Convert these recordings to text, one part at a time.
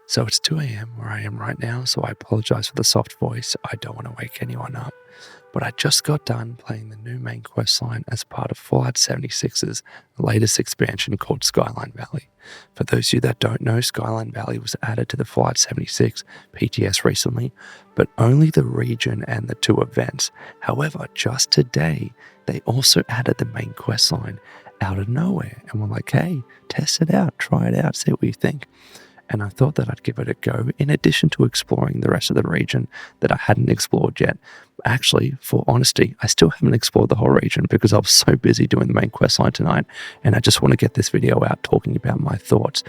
So it's 2 a.m. where I am right now, so I apologize for the soft voice. I don't want to wake anyone up. But I just got done playing the new main quest line as part of Fallout 76's latest expansion called Skyline Valley. For those of you that don't know, Skyline Valley was added to the Fallout 76 PTS recently, but only the region and the 2 events. However, just today, they also added the main quest line out of nowhere. And we're like, hey, test it out, try it out, see what you think. And I thought that I'd give it a go, in addition to exploring the rest of the region that I hadn't explored yet. Actually, for honesty, I still haven't explored the whole region because I was so busy doing the main quest line tonight, and I just want to get this video out talking about my thoughts,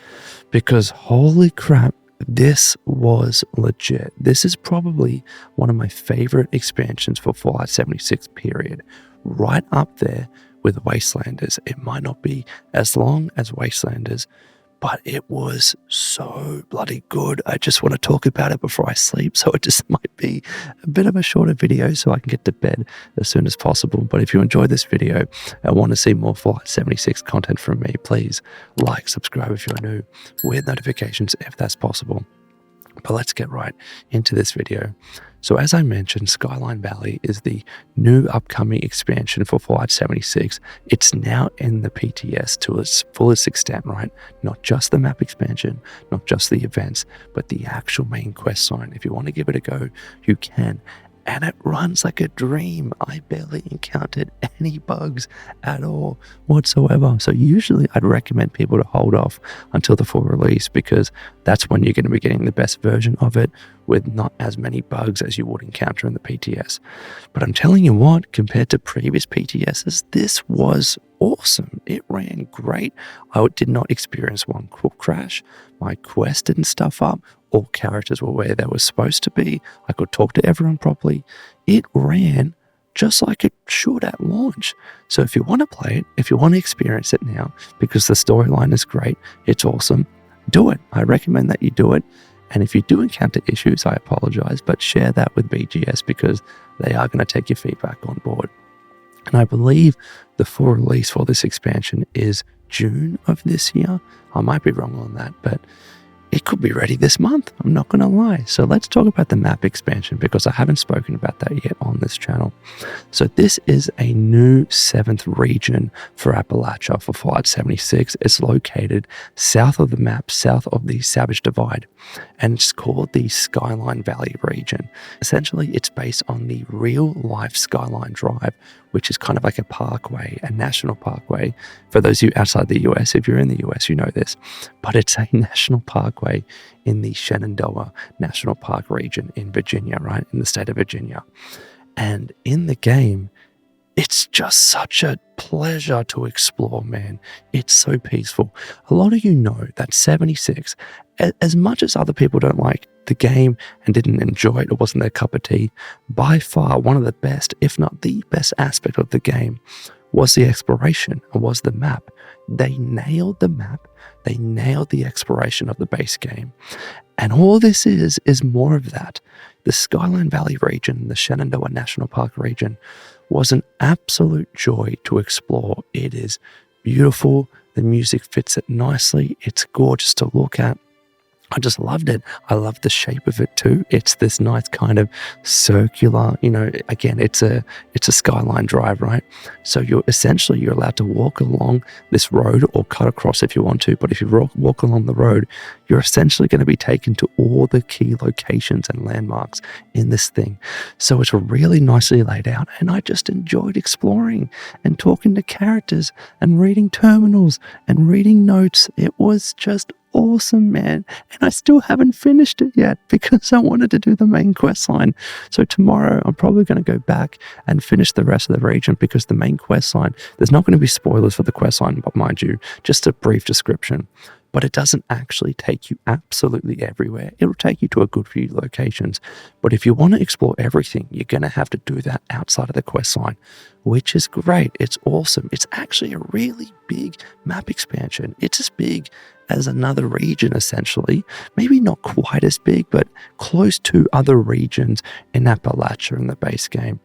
because holy crap, this was legit. This is probably one of my favorite expansions for Fallout 76 period, right up there with Wastelanders. It might not be as long as Wastelanders, but it was so bloody good. I just want to talk about it before I sleep, so it just might be a bit of a shorter video so I can get to bed as soon as possible. But if you enjoyed this video and want to see more Fallout 76 content from me, please like, subscribe if you're new, with notifications if that's possible. But let's get right into this video. So as I mentioned, Skyline Valley is the new upcoming expansion for Fallout 76. It's now in the PTS to its fullest extent, right? Not just the map expansion, not just the events, but the actual main quest line. If you want to give it a go, you can. And it runs like a dream. I barely encountered any bugs at all whatsoever. So usually I'd recommend people to hold off until the full release, because that's when you're going to be getting the best version of it with not as many bugs as you would encounter in the PTS. But I'm telling you what, compared to previous PTSs, this was awesome. It ran great. I did not experience one quick crash. My quest didn't stuff up. All characters were where they were supposed to be. I could talk to everyone properly. It ran just like it should at launch. So if you want to play it, if you want to experience it now, because the storyline is great, it's awesome, do it. I recommend that you do it. And if you do encounter issues, I apologize, but share that with BGS, because they are going to take your feedback on board. And I believe the full release for this expansion is June of this year. I might be wrong on that, but it could be ready this month. I'm not going to lie. So let's talk about the map expansion, because I haven't spoken about that yet on this channel. So this is a new 7th region for Appalachia for Fallout 76. It's located south of the map, south of the Savage Divide, and it's called the Skyline Valley region. Essentially, it's based on the real-life Skyline Drive, which is kind of like a parkway, a national parkway. For those of you outside the US, if you're in the US, you know this, but it's a national parkway in the Shenandoah National Park region in Virginia, right? In the state of Virginia. And in the game, it's just such a pleasure to explore, man. It's so peaceful. A lot of you know that 76, as much as other people don't like the game and didn't enjoy it, it wasn't their cup of tea, by far one of the best, if not the best aspect of the game was the exploration, was the map. They nailed the map. They nailed the exploration of the base game. And all this is more of that. The Skyline Valley region, the Shenandoah National Park region, was an absolute joy to explore. It is beautiful. The music fits it nicely. It's gorgeous to look at. I just loved it. I loved the shape of it too. It's this nice kind of circular, again, it's a skyline drive, right? So you're allowed to walk along this road or cut across if you want to. But if you walk along the road, you're essentially going to be taken to all the key locations and landmarks in this thing. So it's really nicely laid out. And I just enjoyed exploring and talking to characters and reading terminals and reading notes. It was just awesome, man. And I still haven't finished it yet because I wanted to do the main quest line. So tomorrow I'm probably going to go back and finish the rest of the region, because the main quest line, there's not going to be spoilers for the quest line, but mind you, just a brief description. But it doesn't actually take you absolutely everywhere. It'll take you to a good few locations. But if you want to explore everything, you're going to have to do that outside of the quest line, which is great. It's awesome. It's actually a really big map expansion. It's as big as another region, essentially. Maybe not quite as big, but close to other regions in Appalachia in the base game.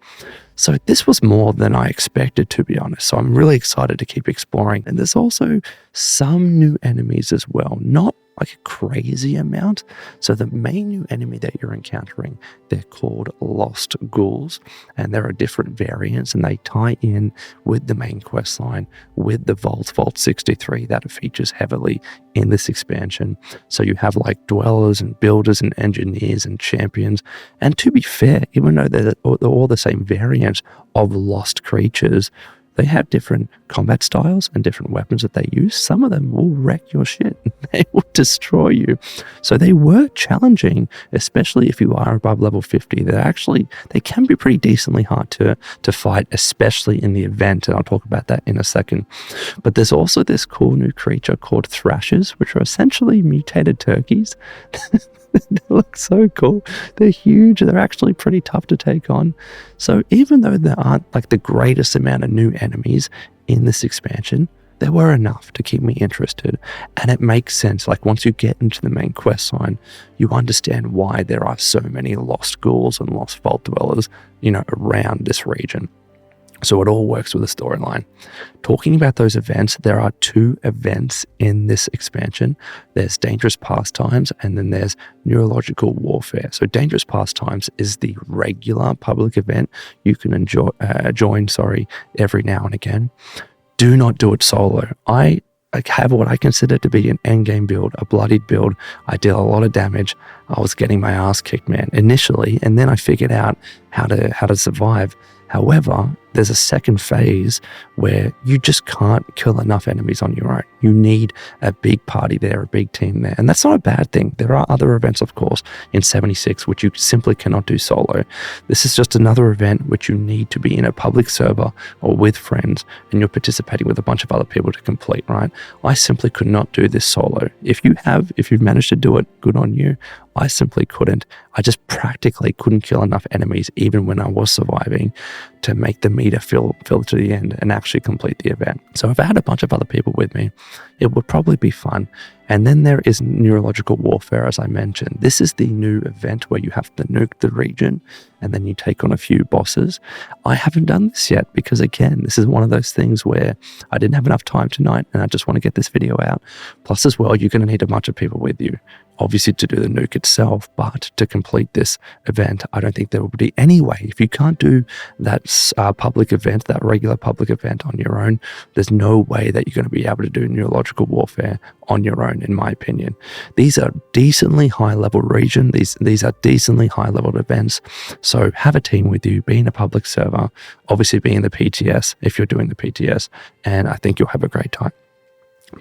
So this was more than I expected, to be honest. So I'm really excited to keep exploring. And there's also some new enemies as well. Not like a crazy amount. So the main new enemy that you're encountering, they're called Lost Ghouls, and there are different variants, and they tie in with the main quest line, with the Vault 63 that features heavily in this expansion. So you have like dwellers and builders and engineers and champions. And to be fair, even though they're all the same variant of lost creatures, they have different combat styles and different weapons that they use. Some of them will wreck your shit. They will destroy you. So they were challenging, especially if you are above level 50. They can be pretty decently hard to fight, especially in the event. And I'll talk about that in a second. But there's also this cool new creature called Thrashers, which are essentially mutated turkeys. They look so cool. They're huge. They're actually pretty tough to take on. So even though there aren't like the greatest amount of new enemies in this expansion, there were enough to keep me interested. And it makes sense. Like once you get into the main quest line, you understand why there are so many lost ghouls and lost vault dwellers, around this region. So it all works with the storyline. Talking about those events, there are 2 events in this expansion. There's Dangerous Pastimes, and then there's Neurological Warfare. So Dangerous Pastimes is the regular public event you can join every now and again. Do not do it solo. I have what I consider to be an endgame build, a bloodied build. I deal a lot of damage. I was getting my ass kicked, man, initially, and then I figured out how to survive. However, there's a second phase where you just can't kill enough enemies on your own. You need a big party there, a big team there. And that's not a bad thing. There are other events, of course, in 76, which you simply cannot do solo. This is just another event which you need to be in a public server or with friends, and you're participating with a bunch of other people to complete, right? I simply could not do this solo. If you've managed to do it, good on you. I simply couldn't. I just practically couldn't kill enough enemies, even when I was surviving, to make the meter fill to the end and actually complete the event. So if I had a bunch of other people with me, it would probably be fun. And then there is Neurological Warfare, as I mentioned. This is the new event where you have to nuke the region and then you take on a few bosses. I haven't done this yet because, again, this is one of those things where I didn't have enough time tonight and I just want to get this video out. Plus, as well, you're going to need a bunch of people with you, obviously, to do the nuke itself, but to complete this event, I don't think there will be any way. If you can't do that public event, that regular public event on your own, there's no way that you're going to be able to do Neurological Warfare on your own, in my opinion. These are decently high level region. These are decently high level events. So have a team with you, be in a public server, obviously be in the PTS if you're doing the PTS, and I think you'll have a great time.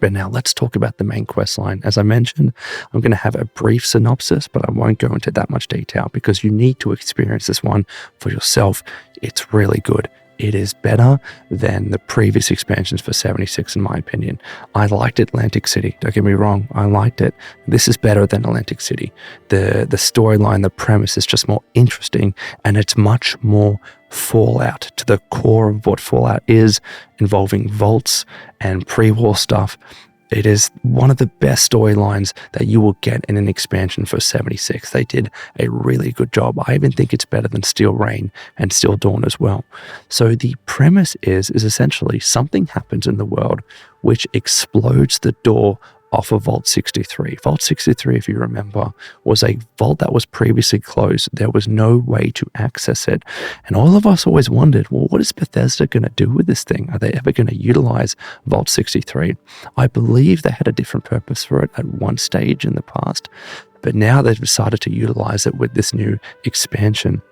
But now let's talk about the main quest line. As I mentioned, I'm going to have a brief synopsis, but I won't go into that much detail because you need to experience this one for yourself. It's really good. It is better than the previous expansions for 76, in my opinion. I liked Atlantic City. Don't get me wrong. I liked it. This is better than Atlantic City. The storyline, the premise is just more interesting, and it's much more Fallout, to the core of what Fallout is, involving vaults and pre-war stuff. It is one of the best storylines that you will get in an expansion for 76. They did a really good job. I even think it's better than Steel Rain and Steel Dawn as well. So the premise is essentially something happens in the world which explodes the door off of Vault 63. Vault 63, if you remember, was a vault that was previously closed. There was no way to access it. And all of us always wondered, well, what is Bethesda going to do with this thing? Are they ever going to utilize Vault 63? I believe they had a different purpose for it at one stage in the past, but now they've decided to utilize it with this new expansion.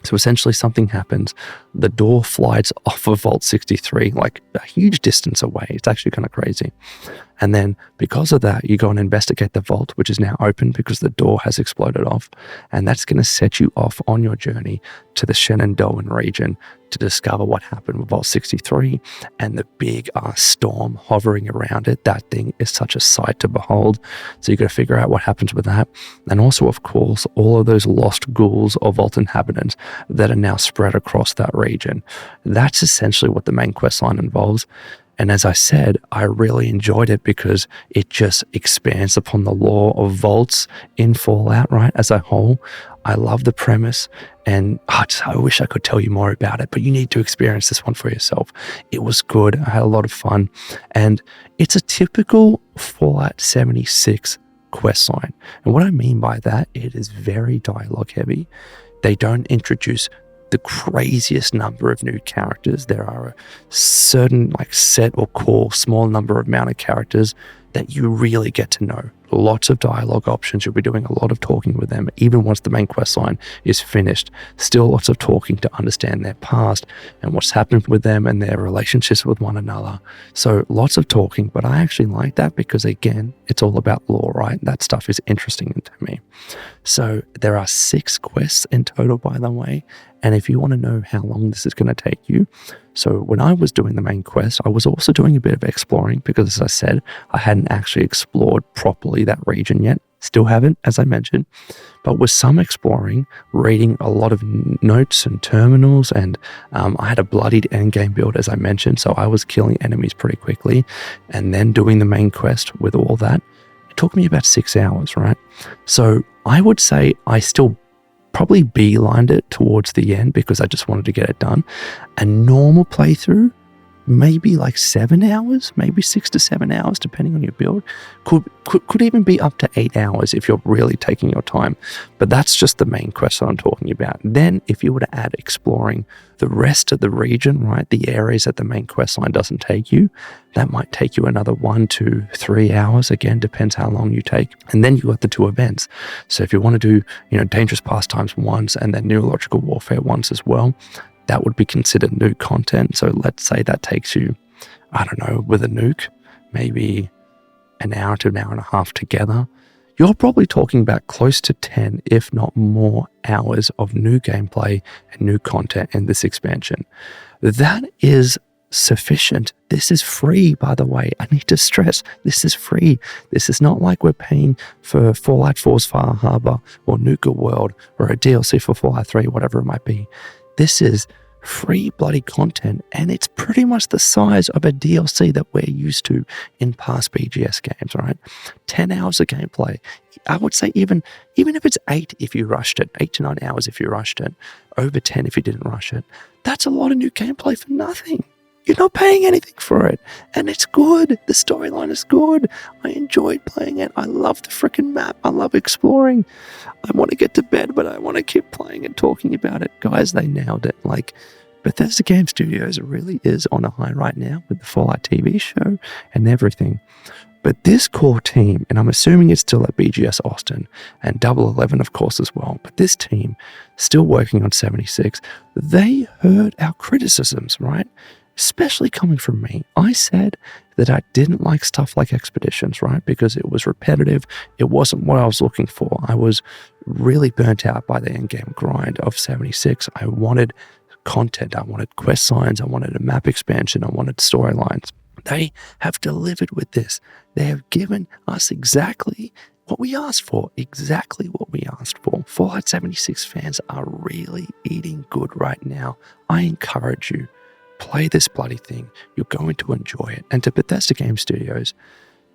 So essentially something happens, the door flies off of Vault 63, like a huge distance away. It's actually kind of crazy. And then because of that, you go and investigate the vault, which is now open because the door has exploded off. And that's going to set you off on your journey to the Shenandoah region to discover what happened with Vault 63 and the big storm hovering around it. That thing is such a sight to behold. So you got to figure out what happens with that. And also, of course, all of those lost ghouls or vault inhabitants that are now spread across that region. That's essentially what the main quest line involves. And as I said, I really enjoyed it because it just expands upon the lore of vaults in Fallout, right, as a whole. I love the premise, and I wish I could tell you more about it, but you need to experience this one for yourself. It was good. I had a lot of fun, and it's a typical Fallout 76 questline. And what I mean by that, it is very dialogue heavy. They don't introduce the craziest number of new characters. There are a certain set or core small number of amount of characters that you really get to know. Lots of dialogue options. You'll be doing a lot of talking with them, even once the main quest line is finished. Still lots of talking to understand their past and what's happened with them and their relationships with one another. So lots of talking, but I actually like that because, again, it's all about lore, right? That stuff is interesting to me. So there are 6 quests in total, by the way. And if you want to know how long this is going to take you, so when I was doing the main quest, I was also doing a bit of exploring because, as I said, I hadn't actually explored properly that region yet. Still haven't, as I mentioned, but with some exploring, reading a lot of notes and terminals, and I had a bloodied endgame build, as I mentioned, so I was killing enemies pretty quickly, and then doing the main quest with all that. It took me about 6 hours, right? So I would say I still probably beelined it towards the end because I just wanted to get it done. A normal playthrough, maybe 7 hours, maybe 6 to 7 hours, depending on your build. Could even be up to 8 hours if you're really taking your time. But that's just the main quest that I'm talking about. Then if you were to add exploring the rest of the region, right, the areas that the main quest line doesn't take you, that might take you another 1 to 3 hours. Again, depends how long you take. And then you got the 2 events. So if you want to do, Dangerous Pastimes once and then Neurological Warfare once as well, that would be considered new content. So let's say that takes you, I don't know, with a nuke, maybe an hour to an hour and a half together. You're probably talking about close to 10, if not more, hours of new gameplay and new content in this expansion. That is sufficient. This is free, by the way. I need to stress, this is free. This is not like we're paying for Fallout 4's Far Harbor or Nuka World or a DLC for Fallout 3, whatever it might be. This is free bloody content, and it's pretty much the size of a DLC that we're used to in past BGS games, right? 10 hours of gameplay. I would say even if it's 8 if you rushed it, 8 to 9 hours if you rushed it, over 10 if you didn't rush it. That's a lot of new gameplay for nothing. You're not paying anything for it. And it's good. The storyline is good. I enjoyed playing it. I love the freaking map. I love exploring. I want to get to bed, but I want to keep playing and talking about it. Guys, they nailed it. Bethesda Game Studios really is on a high right now with the Fallout TV show and everything. But this core team, and I'm assuming it's still at BGS Austin and Double 11, of course, as well, but this team still working on 76, they heard our criticisms, right? Especially coming from me. I said that I didn't like stuff like expeditions, right? Because it was repetitive. It wasn't what I was looking for. I was really burnt out by the endgame grind of 76. I wanted content. I wanted quest lines. I wanted a map expansion. I wanted storylines. They have delivered with this. They have given us exactly what we asked for. Exactly what we asked for. Fallout 76 fans are really eating good right now. I encourage you. Play this bloody thing. You're going to enjoy it. And to Bethesda Game Studios,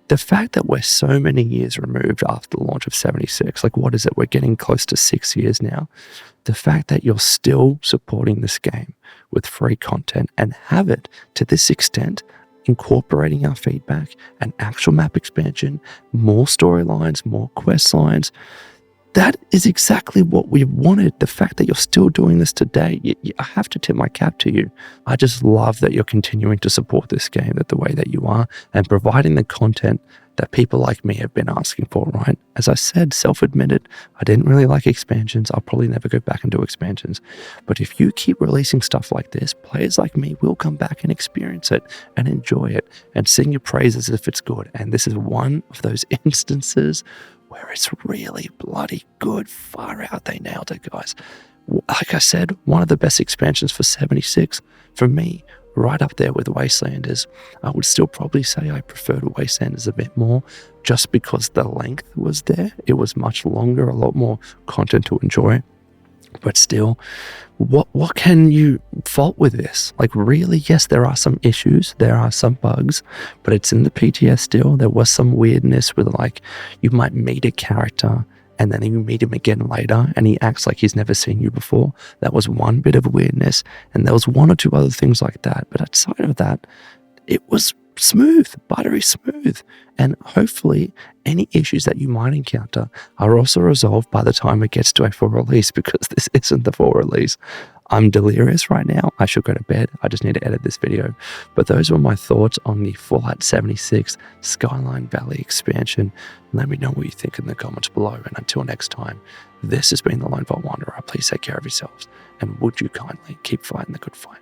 the fact that we're so many years removed after the launch of 76, what is it? We're getting close to 6 years now. The fact that you're still supporting this game with free content and have it to this extent, incorporating our feedback, an actual map expansion, more storylines, more quest lines, that is exactly what we wanted. The fact that you're still doing this today, I have to tip my cap to you. I just love that you're continuing to support this game the way that you are and providing the content that people like me have been asking for, right? As I said, self-admitted, I didn't really like expansions. I'll probably never go back and do expansions. But if you keep releasing stuff like this, players like me will come back and experience it and enjoy it and sing your praises if it's good. And this is one of those instances where it's really bloody good. Far out, they nailed it, guys. Like I said, one of the best expansions for 76, for me, right up there with Wastelanders. I would still probably say I preferred Wastelanders a bit more, just because the length was there. It was much longer, a lot more content to enjoy. But still, what can you fault with this? Really, yes, there are some issues, there are some bugs, but it's in the PTS still. There was some weirdness with you might meet a character and then you meet him again later and he acts like he's never seen you before. That was one bit of weirdness, and there was 1 or 2 other things like that. But outside of that, it was smooth, buttery smooth. And hopefully any issues that you might encounter are also resolved by the time it gets to a full release, because this isn't the full release. I'm delirious right now. I should go to bed. I just need to edit this video. But those were my thoughts on the Fallout 76 Skyline Valley expansion. Let me know what you think in the comments below. And until next time, this has been the Lone Vault Wanderer. Please take care of yourselves. And would you kindly keep fighting the good fight.